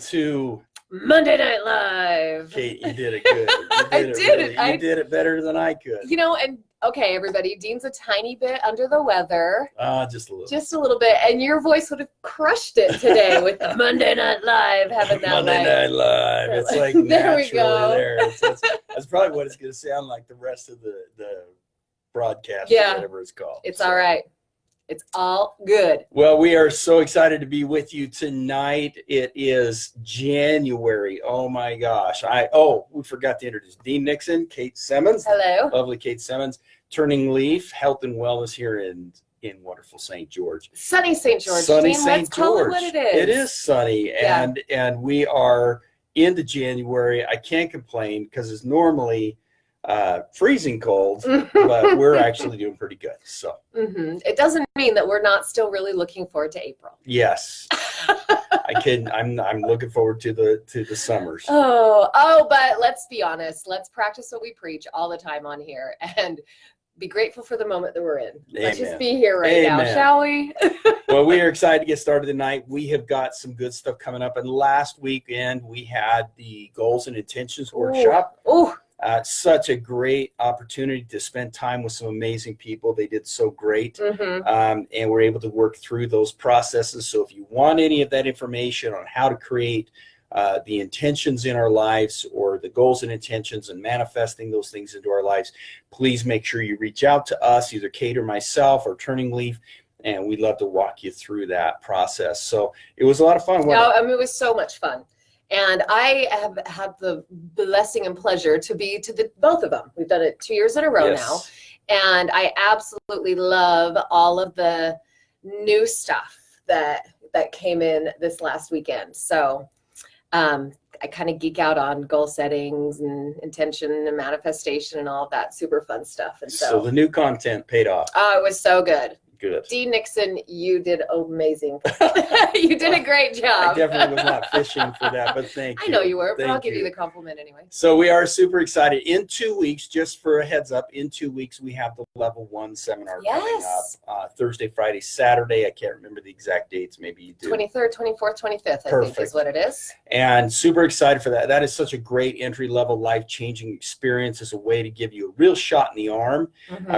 to Monday Night Live. Kate, you did it good. You did it better than I could. You know, and okay, everybody, Dean's a tiny bit under the weather. Just a little. Just a little bit. And your voice would have crushed it today with the Monday Night Live, having that Monday Night Live. It's like there naturally we go. there. That's probably what it's going to sound like the rest of the broadcast, Yeah. or whatever it's called. It's all right. It's all good. Well, we are so excited to be with you tonight. It is January. Oh my gosh. We forgot to introduce Dean Nixon, Kate Semmens. Hello. Lovely Kate Semmens. TurningLeaf Health and Wellness here in wonderful St. George. Sunny St. George. Sunny Dean, St. let's call it what it is. It is sunny, Yeah. and we are into January. I can't complain because it's normally freezing cold, but we're actually doing pretty good. So It doesn't mean that we're not still really looking forward to April. yes, I'm looking forward to the summers. But let's be honest. Let's practice what we preach all the time on here and be grateful for the moment that we're in. Let's just be here right now, shall we? Well, we are excited to get started tonight. We have got some good stuff coming up. And last weekend, we had the Goals and Intentions workshop. Such a great opportunity to spend time with some amazing people. They did so great. And we're able to work through those processes. So if you want any of that information on how to create the intentions in our lives, or the goals and intentions, and manifesting those things into our lives, please make sure you reach out to us, either Kate or myself or Turning Leaf, and we'd love to walk you through that process. So it was a lot of fun. It was so much fun. And I have had the blessing and pleasure to be to both of them. We've done it 2 years in a row now. And I absolutely love all of the new stuff that came in this last weekend. So I kind of geek out on goal settings and intention and manifestation and all of that super fun stuff. And so the new content paid off. Oh, it was so good. Good. Dean Nixon, you did amazing. You did a great job. I definitely was not fishing for that, but thank you. I know you were, but I'll give you the compliment anyway. So we are super excited. In 2 weeks, just for a heads up, in 2 weeks, we have the Level 1 seminar coming up. Thursday, Friday, Saturday. I can't remember the exact dates. Maybe you do. 23rd, 24th, 25th, I think is what it is. And super excited for that. That is such a great entry-level, life-changing experience as a way to give you a real shot in the arm.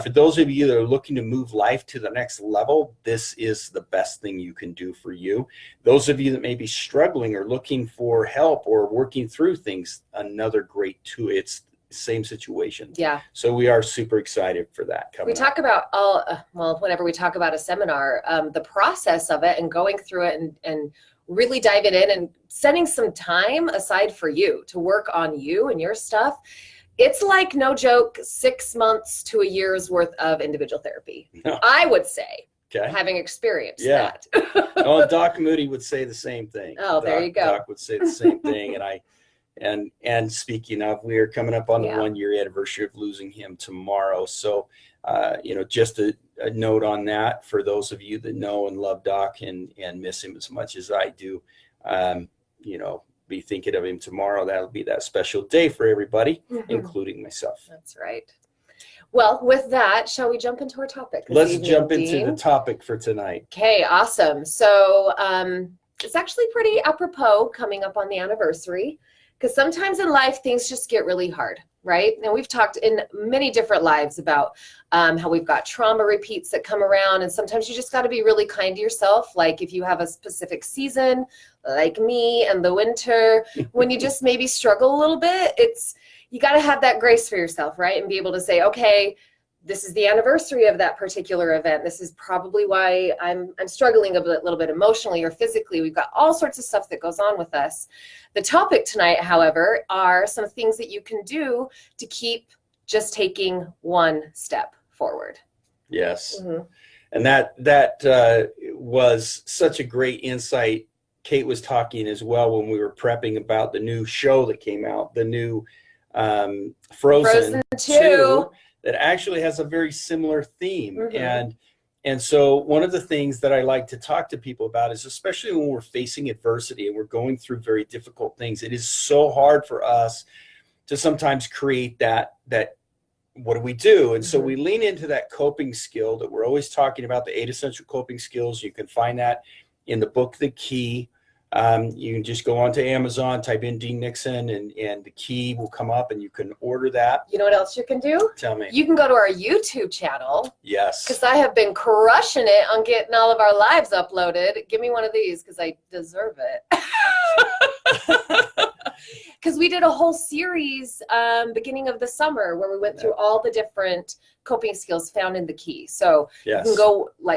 For those of you that are looking to move life to the next level, this is the best thing you can do for you. Those of you that may be struggling or looking for help or working through things, another great tool. It's the same situation. Yeah. So we are super excited for that coming up. We talk about whenever we talk about a seminar, the process of it and going through it and really diving in and setting some time aside for you to work on you and your stuff. It's like, no joke, 6 months to a year's worth of individual therapy. I would say, having experienced that. Doc Moody would say the same thing. There you go. Doc would say the same thing. And speaking of, we are coming up on the 1 year anniversary of losing him tomorrow. So, just a note on that for those of you that know and love Doc and miss him as much as I do, be thinking of him tomorrow. That'll be that special day for everybody, including myself. That's right. Well, with that, shall we jump into our topic? Let's jump into the topic for tonight. Okay, awesome. So it's actually pretty apropos coming up on the anniversary, because sometimes in life things just get really hard, right? And we've talked in many different lives about how we've got trauma repeats that come around, and sometimes you just got to be really kind to yourself. Like if you have a specific season, like me and the winter, when you just maybe struggle a little bit, you got to have that grace for yourself, right? And be able to say, okay, this is the anniversary of that particular event. This is probably why I'm struggling a little bit emotionally or physically. We've got all sorts of stuff that goes on with us. The topic tonight, however, are some things that you can do to keep just taking one step forward. Yes. And that was such a great insight. Kate was talking as well when we were prepping about the new show that came out, the new Frozen 2. That actually has a very similar theme. And so one of the things that I like to talk to people about is, especially when we're facing adversity and we're going through very difficult things, it is so hard for us to sometimes create that what do we do? And so we lean into that coping skill that we're always talking about, the 8 essential coping skills. You can find that in the book, The Key. You can just go onto Amazon, type in Dean Nixon, and the key will come up, and you can order that. You know what else you can do? Tell me. You can go to our YouTube channel. Yes. Because I have been crushing it on getting all of our lives uploaded. Give me one of these because I deserve it. Because we did a whole series beginning of the summer where we went through all the different coping skills found in the key. So you can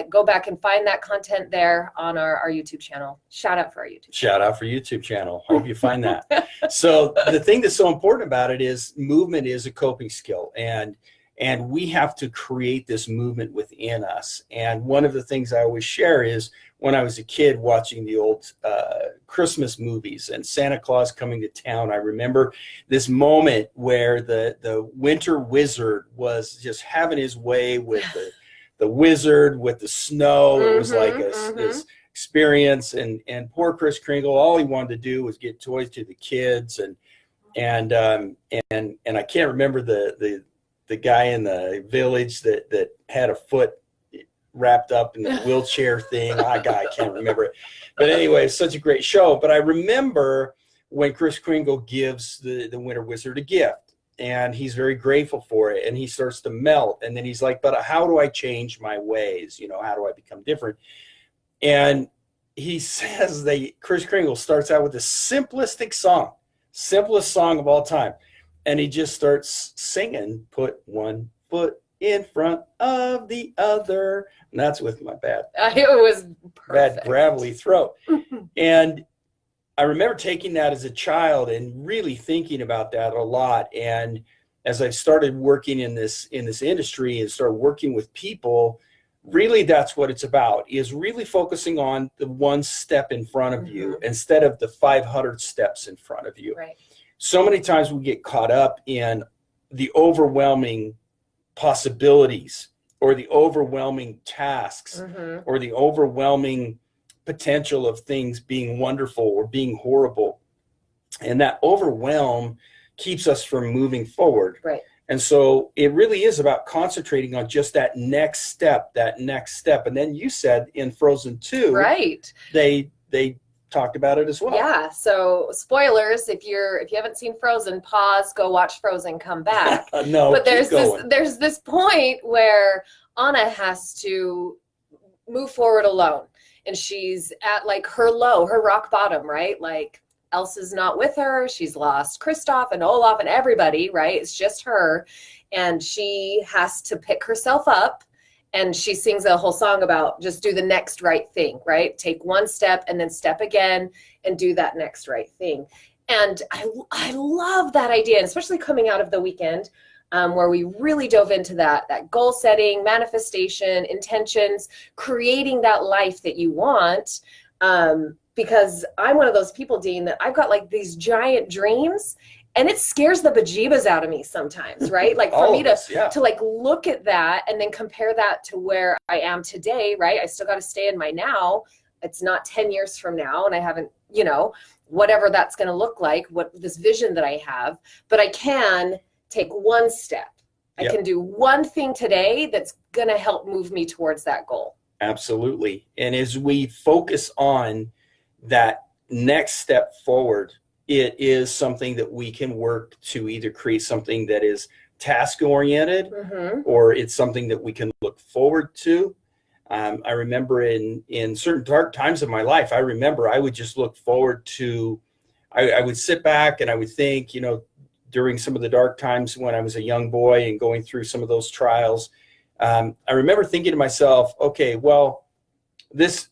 go back and find that content there on our YouTube channel. Shout out for our YouTube channel. Shout out for YouTube channel. Hope you find that. So the thing that's so important about it is movement is a coping skill, and we have to create this movement within us. And one of the things I always share is when I was a kid watching the old Christmas movies and Santa Claus coming to town, I remember this moment where the winter wizard was just having his way with the wizard, with the snow. It was like this experience. And poor Kris Kringle, all he wanted to do was get toys to the kids. And I can't remember the guy in the village that had a foot wrapped up in the wheelchair thing. I can't remember it. But anyway, it's such a great show. But I remember when Kris Kringle gives the Winter Wizard a gift, and he's very grateful for it, and he starts to melt. And then he's like, but how do I change my ways? How do I become different? And he says Kris Kringle starts out with the simplest song of all time. And he just starts singing, put one foot in front of the other. And that's with my bad gravelly throat. And I remember taking that as a child and really thinking about that a lot. And as I've started working in this industry and started working with people, really that's what it's about, is really focusing on the one step in front of you instead of the 500 steps in front of you. Right. So many times we get caught up in the overwhelming possibilities or the overwhelming tasks or the overwhelming potential of things being wonderful or being horrible. And that overwhelm keeps us from moving forward. Right. And so it really is about concentrating on just that next step. And then you said in Frozen 2, right, they talked about it as well. Yeah. So spoilers, if you haven't seen Frozen, pause, go watch Frozen, come back. No, but there's this point where Anna has to move forward alone, and she's at like her rock bottom, right? Like Elsa's not with her. She's lost Kristoff and Olaf and everybody, right? It's just her, and she has to pick herself up. And she sings a whole song about just do the next right thing, right? Take one step and then step again and do that next right thing. And I love that idea, and especially coming out of the weekend where we really dove into that goal setting, manifestation, intentions, creating that life that you want. Because I'm one of those people, Dean, that I've got like these giant dreams, and it scares the bejeebas out of me sometimes, right? Like for me to like look at that and then compare that to where I am today, right? I still got to stay in my now. It's not 10 years from now, and I haven't, whatever that's going to look like, what this vision that I have, but I can take one step. I can do one thing today that's going to help move me towards that goal. Absolutely. And as we focus on that next step forward, it is something that we can work to either create something that is task oriented or it's something that we can look forward to. I remember in certain dark times of my life, I would just look forward to, I would sit back and I would think, during some of the dark times when I was a young boy and going through some of those trials, I remember thinking to myself, okay, well, this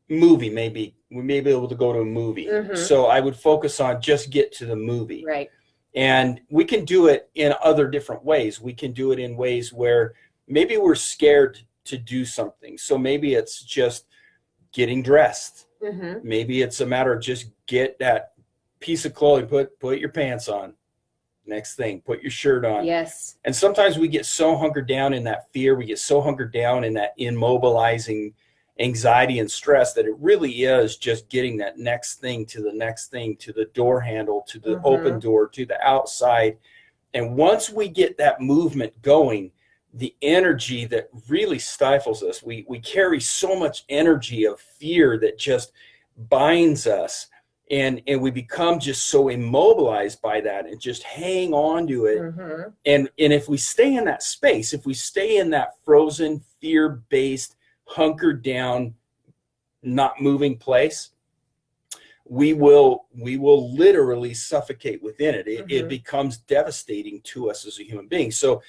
movie, we may be able to go to a movie. So I would focus on just get to the movie. Right. And we can do it in other different ways. We can do it in ways where maybe we're scared to do something. So maybe it's just getting dressed. Maybe it's a matter of just get that piece of clothing, put your pants on. Next thing, put your shirt on. Yes. And sometimes we get so hunkered down in that fear. We get so hunkered down in that immobilizing anxiety and stress that it really is just getting that next thing, to the door handle, to the open door, to the outside. And once we get that movement going, the energy that really stifles us, we carry so much energy of fear that just binds us, and we become just so immobilized by that and just hang on to it. And if we stay in that space, if we stay in that frozen, fear-based, hunkered down, not moving place, we will literally suffocate within it. It becomes devastating to us as a human being. So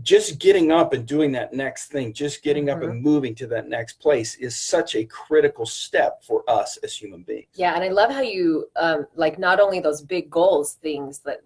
just getting up and doing that next thing, just getting up and moving to that next place is such a critical step for us as human beings. Yeah, and I love how you like not only those big goals things that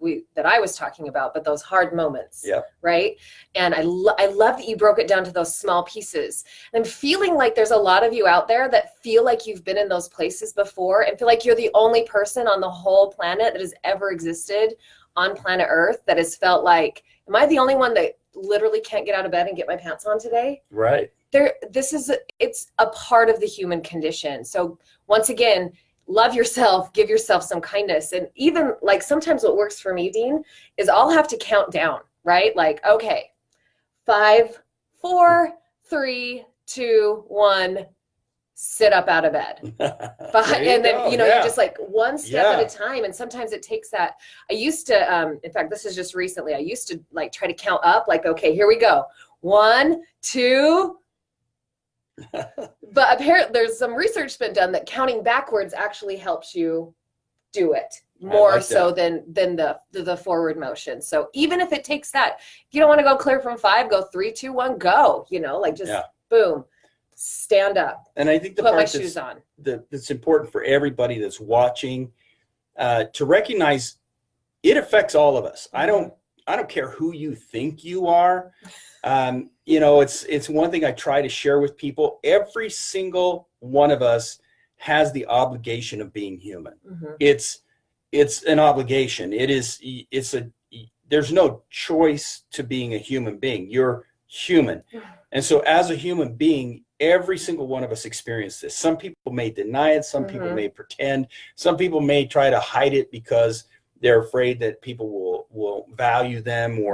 I was talking about, but those hard moments. Yeah. Right. And I love that you broke it down to those small pieces. And I'm feeling like there's a lot of you out there that feel like you've been in those places before and feel like you're the only person on the whole planet that has ever existed on planet Earth that has felt like, am I the only one that literally can't get out of bed and get my pants on today? Right. It's a part of the human condition. So once again, love yourself, give yourself some kindness. And even like sometimes what works for me, Dean, is I'll have to count down, right? Like, okay, 5, 4, 3, 2, 1, sit up out of bed. And then, you're just like one step at a time. And sometimes it takes that. I used to, in fact, this is just recently, I used to like try to count up like, okay, here we go. 1, 2. But apparently there's some research been done that counting backwards actually helps you do it more so than the forward motion. So even if it takes that, if you don't want to go clear from 5, go 3, 2, 1, go, like just boom. Stand up. And I think the put part my shoes on. That's important for everybody that's watching to recognize it affects all of us. I don't care who you think you are. It's one thing I try to share with people. Every single one of us has the obligation of being human. It's an obligation. There's no choice to being a human being. You're human. And so as a human being, every single one of us experience this. Some people may deny it. Some people may pretend. Some people may try to hide it because they're afraid that people will value them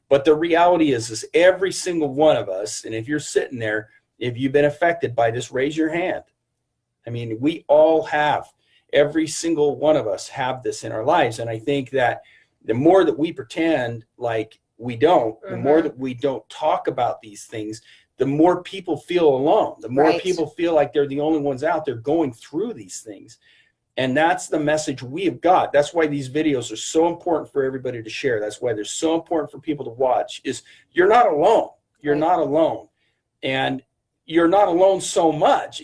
but the reality is every single one of us, and if you're sitting there, if you've been affected by this, raise your hand. I mean, we all have, every single one of us have this in our lives. And I think that the more that we pretend like we don't, the more that we don't talk about these things, the more people feel alone, the more people feel like they're the only ones out there going through these things. And that's the message we have got. That's why these videos are so important for everybody to share. That's why they're so important for people to watch, is you're not alone. You're not alone. And you're not alone so much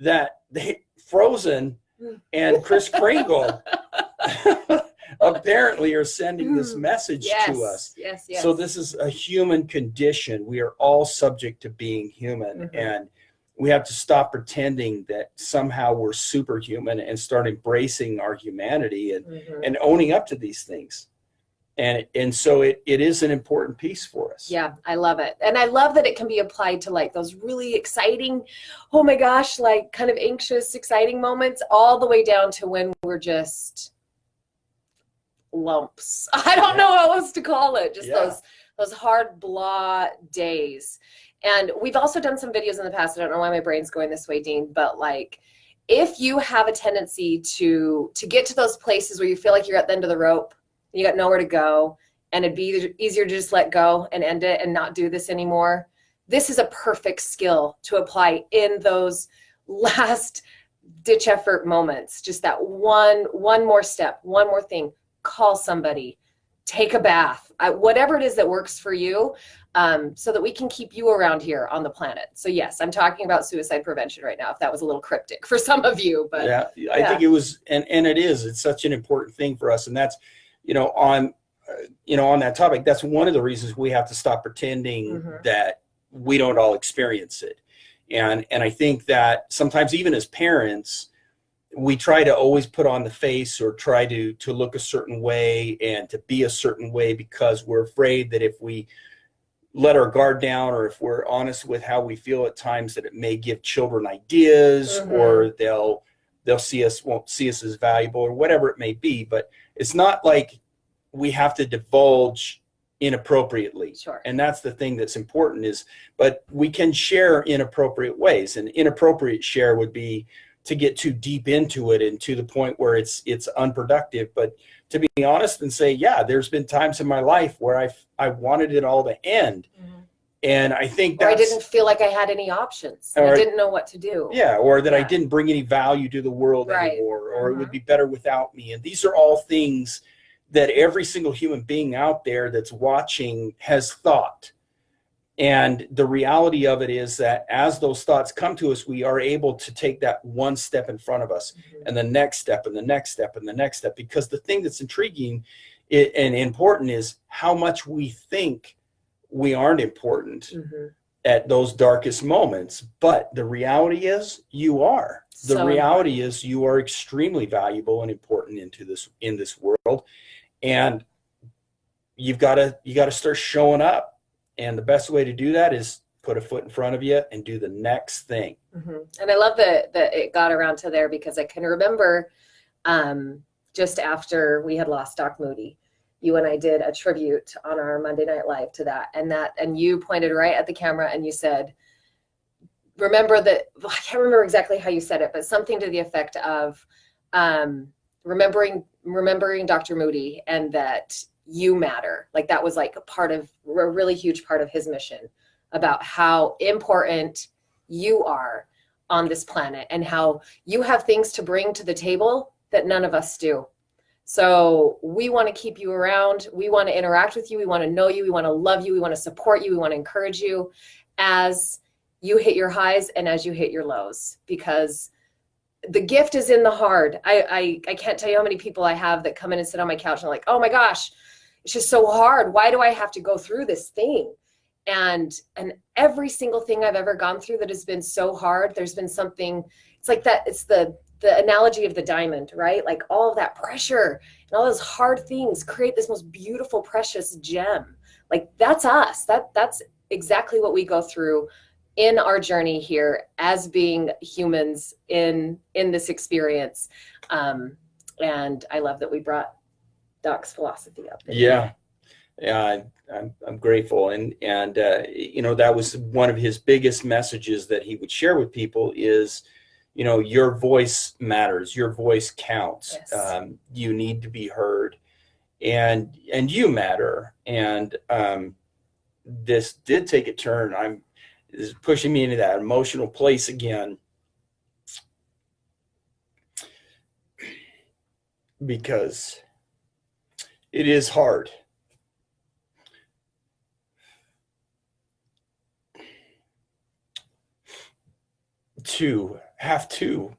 that Frozen and Kris Kringle apparently are sending this message to us. Yes. So this is a human condition. We are all subject to being human. And we have to stop pretending that somehow we're superhuman and start embracing our humanity and owning up to these things. And so it is an important piece for us. Yeah, I love it. And I love that it can be applied to like those really exciting, oh my gosh, like kind of anxious, exciting moments, all the way down to when we're just lumps. I don't know what else to call it. Just those hard blah days. And we've also done some videos in the past. I don't know why my brain's going this way, Dean, but like if you have a tendency to get to those places where you feel like you're at the end of the rope, you got nowhere to go, and it'd be easier to just let go and end it and not do this anymore, this is a perfect skill to apply in those last ditch effort moments. Just that one more step, one more thing. Call somebody, take a bath, whatever it is that works for you, so that we can keep you around here on the planet. So yes, I'm talking about suicide prevention right now, if that was a little cryptic for some of you, but I think it was, and it's such an important thing for us. And that's, on that topic, that's one of the reasons we have to stop pretending that we don't all experience it. And I think that sometimes even as parents, we try to always put on the face or try to look a certain way and to be a certain way because we're afraid that if we let our guard down or if we're honest with how we feel at times, that it may give children ideas or won't see us as valuable or whatever it may be. But it's not like we have to divulge inappropriately. Sure. And that's the thing that's important but we can share in appropriate ways. And inappropriate share would be to get too deep into it and to the point where it's unproductive. But to be honest and say, yeah, there's been times in my life where I wanted it all to end. Mm-hmm. And I think I didn't feel like I had any options. I didn't know what to do. Yeah, or that I didn't bring any value to the world anymore, or it would be better without me. And these are all things that every single human being out there that's watching has thought. And the reality of it is that as those thoughts come to us, we are able to take that one step in front of us, and the next step and the next step and the next step. Because the thing that's intriguing and important is how much we think we aren't important at those darkest moments. But the reality is you are. The reality is you are extremely valuable and important in this world. And you got to start showing up. And the best way to do that is put a foot in front of you and do the next thing. And I love that it got around to there, because I can remember just after we had lost Doc Moody, you and I did a tribute on our Monday Night Live to that. And you pointed right at the camera and you said, remember that, I can't remember exactly how you said it, but something to the effect of remembering Dr. Moody, and that you matter. Like that was like a really huge part of his mission, about how important you are on this planet and how you have things to bring to the table that none of us do. So we want to keep you around. We want to interact with you. We want to know you. We want to love you. We want to support you. We want to encourage you as you hit your highs and as you hit your lows, because the gift is in the hard. I can't tell you how many people I have that come in and sit on my couch and are like, oh my gosh, it's just so hard. Why do I have to go through this thing? And every single thing I've ever gone through that has been so hard, there's been something, it's like that. It's the analogy of the diamond, right? Like all of that pressure and all those hard things create this most beautiful, precious gem. Like that's us. That's exactly what we go through in our journey here as being humans in this experience. And I love that we brought Doc's philosophy up. Yeah, I'm grateful. And that was one of his biggest messages that he would share with people is, your voice matters. Your voice counts. Yes. You need to be heard, and you matter. And this did take a turn. This is pushing me into that emotional place again, because it is hard. To have to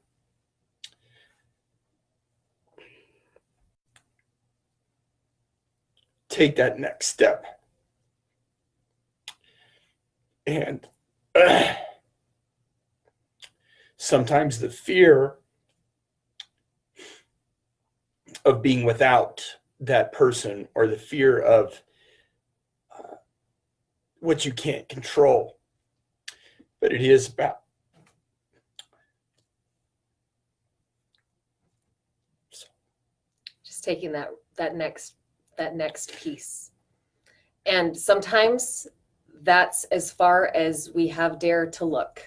take that next step. And sometimes the fear of being without that person, or the fear of what you can't control, but it is about just taking that next piece. And sometimes that's as far as we have dared to look,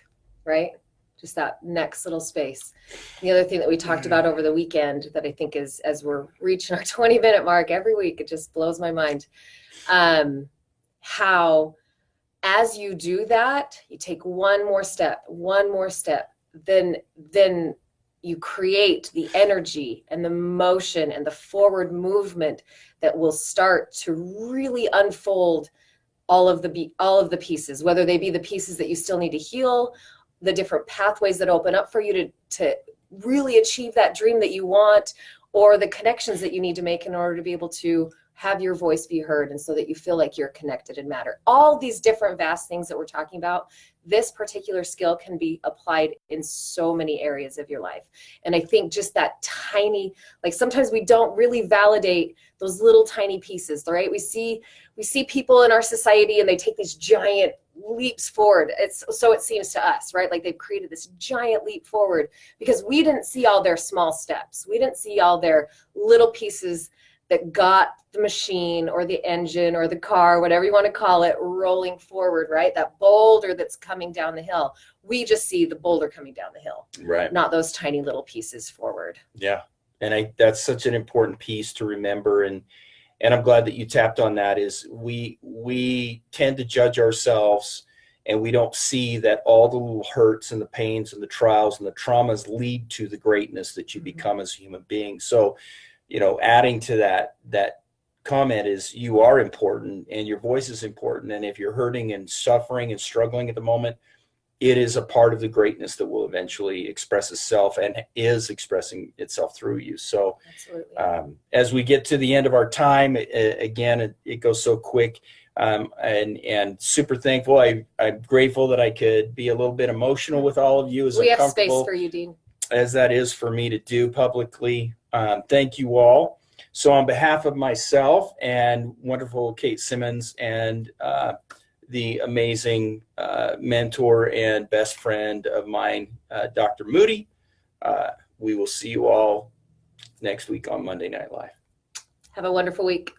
right? Just that next little space. The other thing that we talked about over the weekend that I think is, as we're reaching our 20-minute mark every week, it just blows my mind. How as you do that, you take one more step, then you create the energy and the motion and the forward movement that will start to really unfold all of the pieces, whether they be the pieces that you still need to heal, the different pathways that open up for you to really achieve that dream that you want, or the connections that you need to make in order to be able to have your voice be heard, and so that you feel like you're connected and matter. All these different vast things that we're talking about, this particular skill can be applied in so many areas of your life. And I think just that tiny, like sometimes we don't really validate those little tiny pieces, right? We see people in our society and they take these giant leaps forward. So it seems to us, right? Like they've created this giant leap forward because we didn't see all their small steps. We didn't see all their little pieces that got the machine or the engine or the car, whatever you want to call it, rolling forward, right? That boulder that's coming down the hill. We just see the boulder coming down the hill, right? Not those tiny little pieces forward. Yeah. And that's such an important piece to remember. And I'm glad that you tapped on that. Is we tend to judge ourselves, and we don't see that all the little hurts and the pains and the trials and the traumas lead to the greatness that you become as a human being. So, adding to that comment is, you are important and your voice is important. And if you're hurting and suffering and struggling at the moment, it is a part of the greatness that will eventually express itself and is expressing itself through you. So as we get to the end of our time, again, it goes so quick, and super thankful. I'm grateful that I could be a little bit emotional with all of you, as we have uncomfortable space for you, Dean, as that is for me to do publicly. Thank you all. So on behalf of myself and wonderful Kate Semmens and the amazing mentor and best friend of mine, Dr. Moody, we will see you all next week on Monday Night Live. Have a wonderful week.